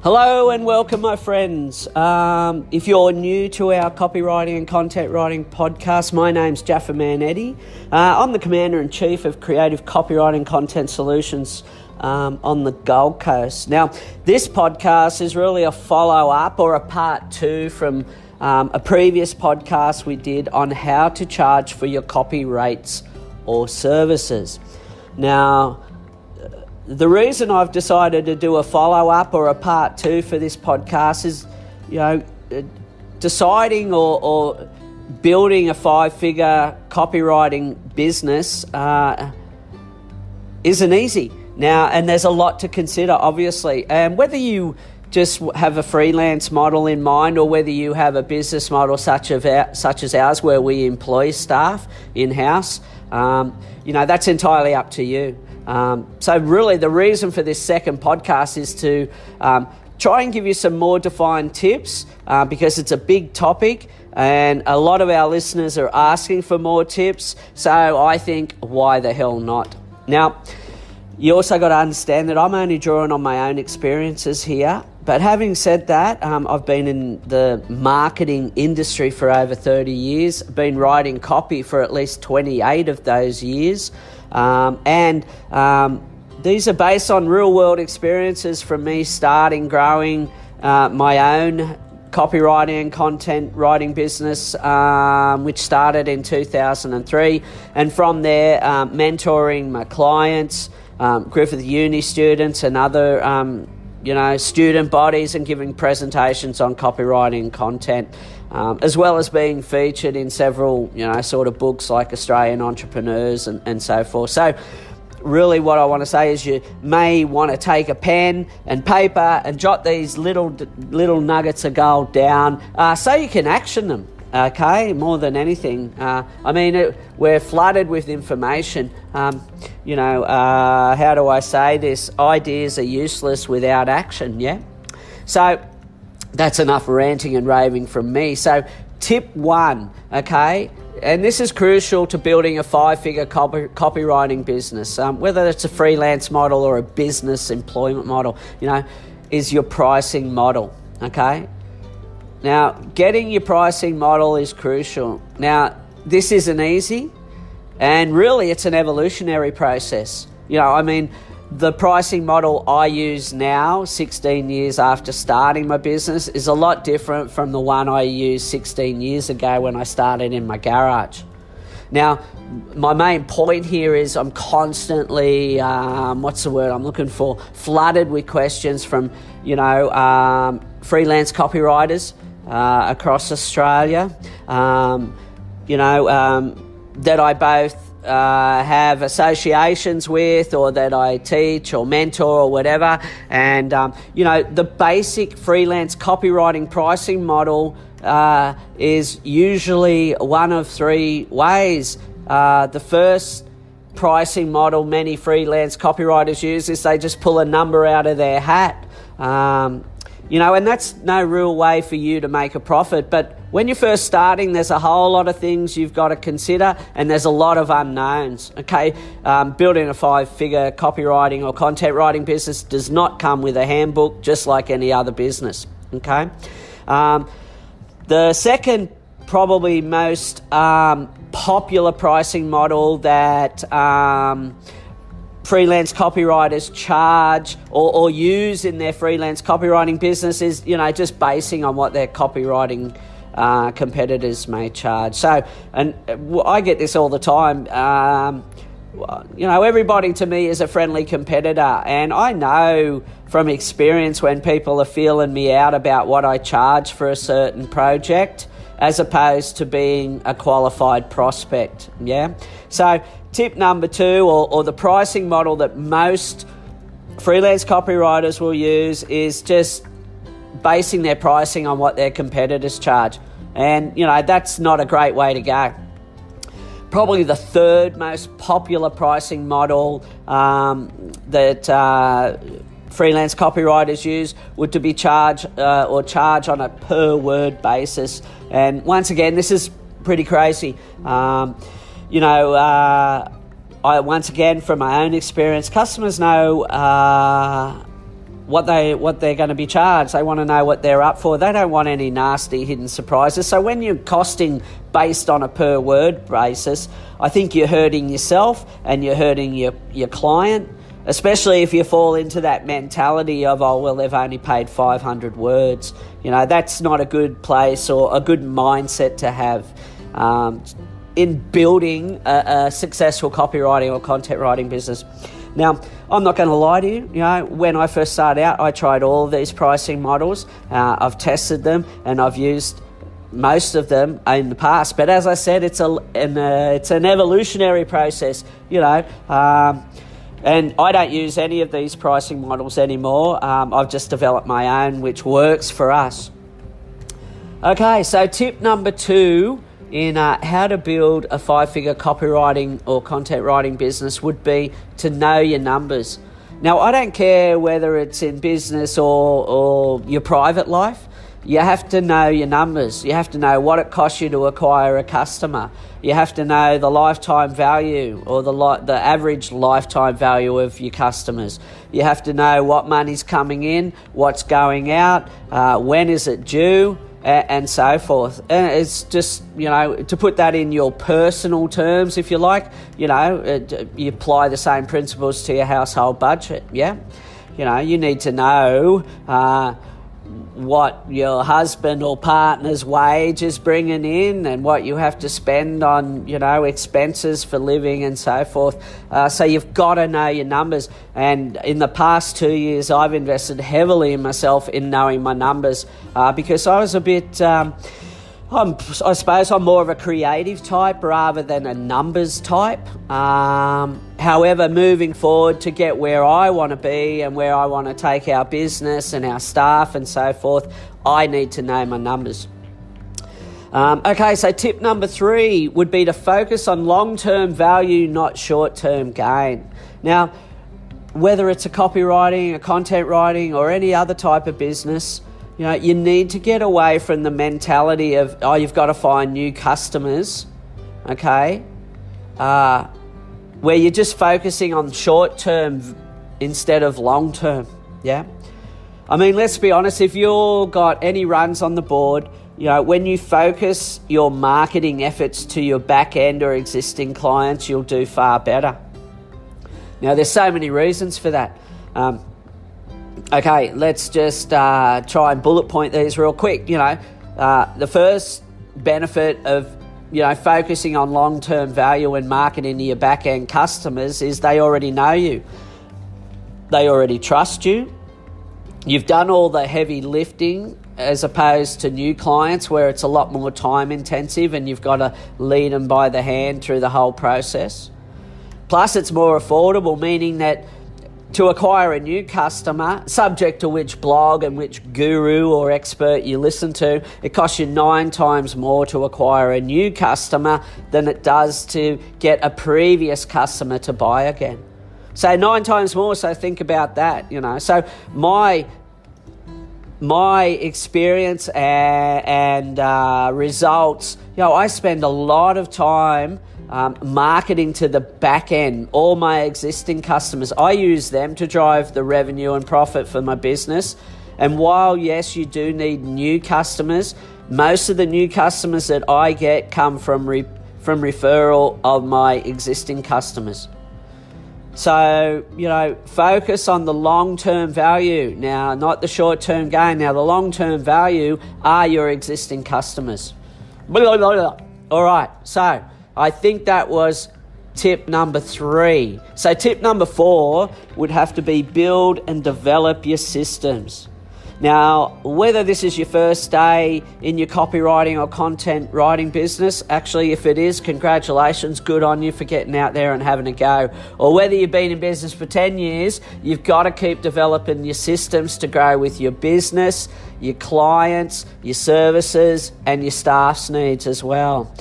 Hello and welcome, my friends. If you're new to our copywriting and content writing podcast, my name's Jaffaman Eddie. I'm the Commander-in-Chief of Creative Copywriting Content Solutions on the Gold Coast. Now, this podcast is really a follow-up or a part two from a previous podcast we did on how to charge for your copy rates or services. Now, the reason I've decided to do a follow-up or a part two for this podcast is, deciding or building a 5-figure copywriting business isn't easy. Now, and there's a lot to consider, obviously. And whether you just have a freelance model in mind or whether you have a business model such as ours where we employ staff in-house, that's entirely up to you. So really the reason for this second podcast is to try and give you some more defined tips because it's a big topic and a lot of our listeners are asking for more tips. So I think, why the hell not? Now, you also got to understand that I'm only drawing on my own experiences here. But having said that, I've been in the marketing industry for over 30 years, been writing copy for at least 28 of those years. And these are based on real-world experiences from me starting, growing my own copywriting and content writing business, which started in 2003. And from there, mentoring my clients, Griffith Uni students and other student bodies and giving presentations on copywriting and content, as well as being featured in several, sort of books like Australian Entrepreneurs and so forth. So really what I want to say is you may want to take a pen and paper and jot these little nuggets of gold down so you can action them. Okay, more than anything. We're flooded with information. How do I say this? Ideas are useless without action, yeah? So that's enough ranting and raving from me. So tip 1, okay, and this is crucial to building a 5-figure copywriting business, whether it's a freelance model or a business employment model, is your pricing model, okay? Now, getting your pricing model is crucial. Now, this isn't easy, and really it's an evolutionary process. The pricing model I use now, 16 years after starting my business, is a lot different from the one I used 16 years ago when I started in my garage. Now, my main point here is I'm constantly, flooded with questions from, freelance copywriters across Australia, that I both have associations with or that I teach or mentor or whatever. And, the basic freelance copywriting pricing model is usually one of 3 ways. The first pricing model many freelance copywriters use is they just pull a number out of their hat. And that's no real way for you to make a profit. But when you're first starting, there's a whole lot of things you've got to consider, and there's a lot of unknowns, okay? Building a 5-figure copywriting or content writing business does not come with a handbook, just like any other business, okay? The second, probably most popular pricing model that freelance copywriters charge or use in their freelance copywriting business is, just basing on what their copywriting competitors may charge. So, and I get this all the time. Everybody to me is a friendly competitor, and I know from experience when people are feeling me out about what I charge for a certain project, as opposed to being a qualified prospect, yeah? So tip number 2, or the pricing model that most freelance copywriters will use, is just basing their pricing on what their competitors charge. And, that's not a great way to go. Probably the third most popular pricing model that freelance copywriters use would to be charge on a per word basis. And once again, this is pretty crazy. Once again, from my own experience, customers know what they're going to be charged. They want to know what they're up for. They don't want any nasty hidden surprises. So when you're costing based on a per word basis, I think you're hurting yourself and you're hurting your client, especially if you fall into that mentality of, oh, well, they've only paid 500 words. That's not a good place or a good mindset to have in building a successful copywriting or content writing business. Now, I'm not going to lie to you. When I first started out, I tried all of these pricing models. I've tested them and I've used most of them in the past. But as I said, it's an evolutionary process, and I don't use any of these pricing models anymore. I've just developed my own, which works for us. Okay, so tip number 2 in how to build a 5-figure copywriting or content writing business would be to know your numbers. Now, I don't care whether it's in business or your private life. You have to know your numbers. You have to know what it costs you to acquire a customer. You have to know the lifetime value or the average lifetime value of your customers. You have to know what money's coming in, what's going out, when is it due, and so forth. And it's just, to put that in your personal terms, if you like, you apply the same principles to your household budget, yeah? You need to know what your husband or partner's wage is bringing in and what you have to spend on, expenses for living and so forth. So you've got to know your numbers. And in the past 2 years, I've invested heavily in myself in knowing my numbers because I was a bit... I suppose I'm more of a creative type rather than a numbers type. However, moving forward to get where I want to be and where I want to take our business and our staff and so forth, I need to know my numbers. Okay, so tip number 3 would be to focus on long-term value, not short-term gain. Now, whether it's a copywriting, a content writing, or any other type of business, you need to get away from the mentality of, oh, you've got to find new customers, okay? Where you're just focusing on short-term instead of long-term, yeah? I mean, let's be honest, if you've got any runs on the board, when you focus your marketing efforts to your back end or existing clients, you'll do far better. Now, there's so many reasons for that. Okay, let's just try and bullet point these real quick. The first benefit of, focusing on long-term value and marketing to your back-end customers is they already know you. They already trust you. You've done all the heavy lifting as opposed to new clients where it's a lot more time intensive and you've got to lead them by the hand through the whole process. Plus, it's more affordable, meaning that to acquire a new customer, subject to which blog and which guru or expert you listen to, it costs you 9 times more to acquire a new customer than it does to get a previous customer to buy again. So 9 times more, so think about that, So my experience and results, I spend a lot of time marketing to the back end, all my existing customers. I use them to drive the revenue and profit for my business. And while, yes, you do need new customers, most of the new customers that I get come from referral of my existing customers. So, focus on the long-term value. Now, not the short-term gain. Now, the long-term value are your existing customers. All right, so I think that was tip number 3. So tip number 4 would have to be build and develop your systems. Now, whether this is your first day in your copywriting or content writing business, actually, if it is, congratulations, good on you for getting out there and having a go. Or whether you've been in business for 10 years, you've got to keep developing your systems to grow with your business, your clients, your services, and your staff's needs as well.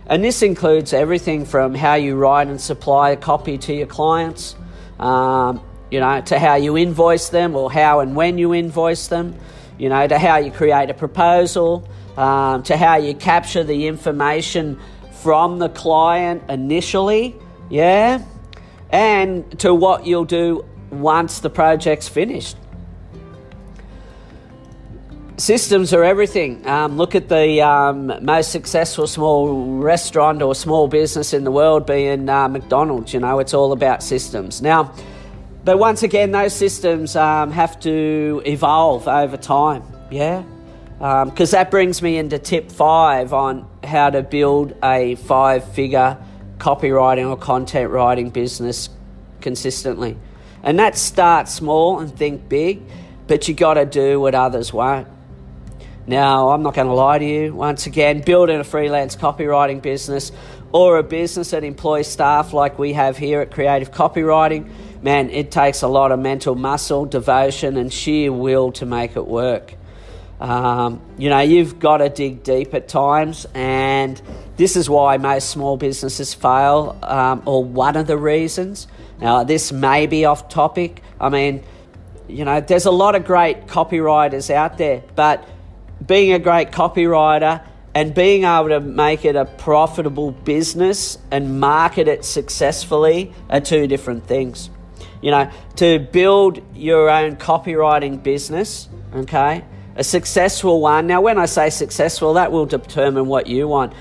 And this includes everything from how you write and supply a copy to your clients, to how you invoice them or how and when you invoice them, to how you create a proposal, to how you capture the information from the client initially, and to what you'll do once the project's finished. systems are everything. Look at the most successful small restaurant or small business in the world being McDonald's. It's all about systems. Now, but once again, those systems have to evolve over time, because that brings me into tip 5 on how to build a 5-figure copywriting or content writing business consistently. And that start small and think big, but you got to do what others won't. Now, I'm not going to lie to you. Once again, building a freelance copywriting business or a business that employs staff like we have here at Creative Copywriting, man, it takes a lot of mental muscle, devotion, and sheer will to make it work. You've got to dig deep at times, and this is why most small businesses fail, or one of the reasons. Now, this may be off topic. I mean, there's a lot of great copywriters out there, but being a great copywriter and being able to make it a profitable business and market it successfully are two different things. To build your own copywriting business, okay, a successful one. Now, when I say successful, that will determine what you want.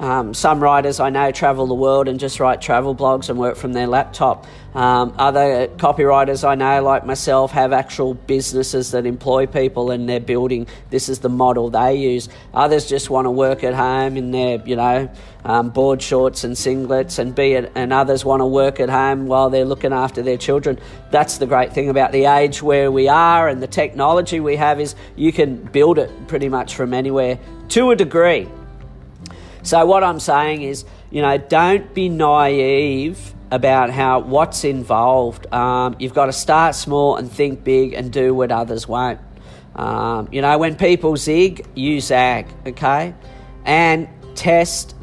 Some writers I know travel the world and just write travel blogs and work from their laptop. Other copywriters I know, like myself, have actual businesses that employ people and they're building. This is the model they use. Others just want to work at home in their, board shorts and singlets and others want to work at home while they're looking after their children. That's the great thing about the age where we are and the technology we have is you can build it pretty much from anywhere to a degree. So what I'm saying is, don't be naive about what's involved. You've got to start small and think big and do what others won't. When people zig, you zag, okay? And test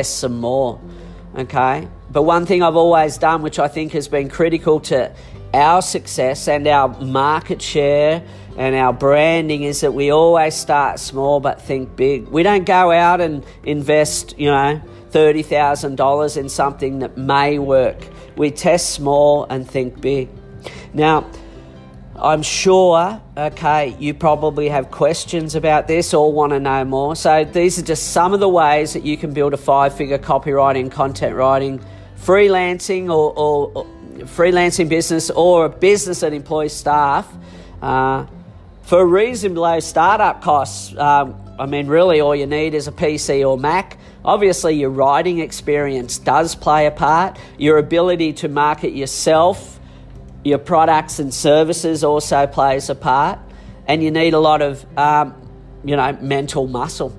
some more, okay? But one thing I've always done, which I think has been critical to our success and our market share and our branding, is that we always start small but think big. We don't go out and invest, $30,000 in something that may work. We test small and think big. Now, I'm sure, you probably have questions about this or want to know more. So these are just some of the ways that you can build a 5-figure copywriting, content writing, freelancing or freelancing business or a business that employs staff for reasonably low startup costs. Really all you need is a PC or Mac. Obviously, your writing experience does play a part. Your ability to market yourself, your products and services also plays a part. And you need a lot of, mental muscle.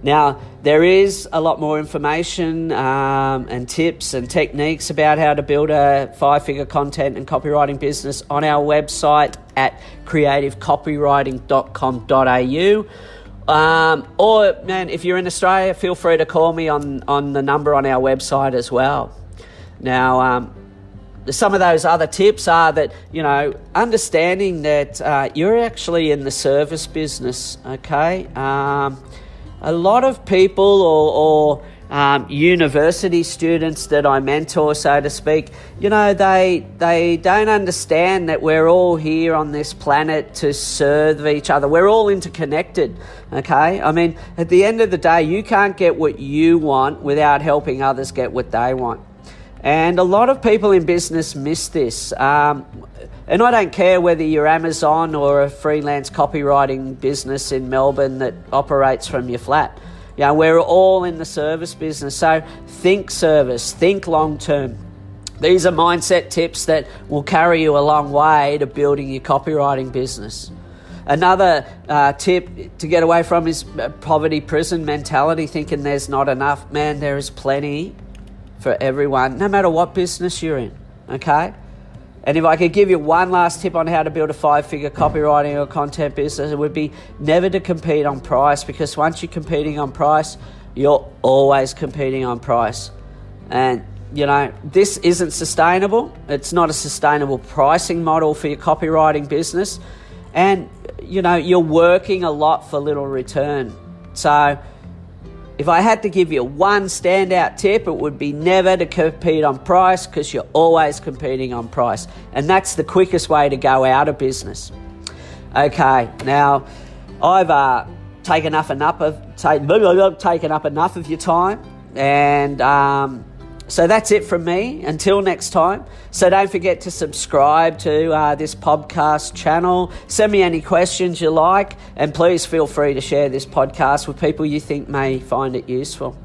Now, there is a lot more information and tips and techniques about how to build a 5-figure content and copywriting business on our website at creativecopywriting.com.au. Or, if you're in Australia, feel free to call me on the number on our website as well. Now, some of those other tips are that, understanding that you're actually in the service business, okay? A lot of people or university students that I mentor, so to speak, they don't understand that we're all here on this planet to serve each other. We're all interconnected, okay? At the end of the day, you can't get what you want without helping others get what they want. And a lot of people in business miss this. And I don't care whether you're Amazon or a freelance copywriting business in Melbourne that operates from your flat. We're all in the service business. So think service, think long term. These are mindset tips that will carry you a long way to building your copywriting business. Another tip to get away from is poverty prison mentality, thinking there's not enough. Man, there is plenty for everyone, no matter what business you're in, okay? And if I could give you one last tip on how to build a 5-figure copywriting or content business, it would be never to compete on price, because once you're competing on price, you're always competing on price. And, this isn't sustainable. It's not a sustainable pricing model for your copywriting business. And, you're working a lot for little return. So if I had to give you one standout tip, it would be never to compete on price, because you're always competing on price. And that's the quickest way to go out of business. Okay, now I've taken up enough of your time, and so that's it from me. Until next time. So don't forget to subscribe to this podcast channel. Send me any questions you like, and please feel free to share this podcast with people you think may find it useful.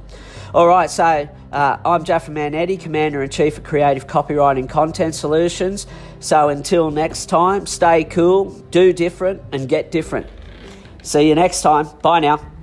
All right, so I'm Jaffaman Eddie, Commander-in-Chief of Creative Copywriting Content Solutions. So until next time, stay cool, do different, and get different. See you next time. Bye now.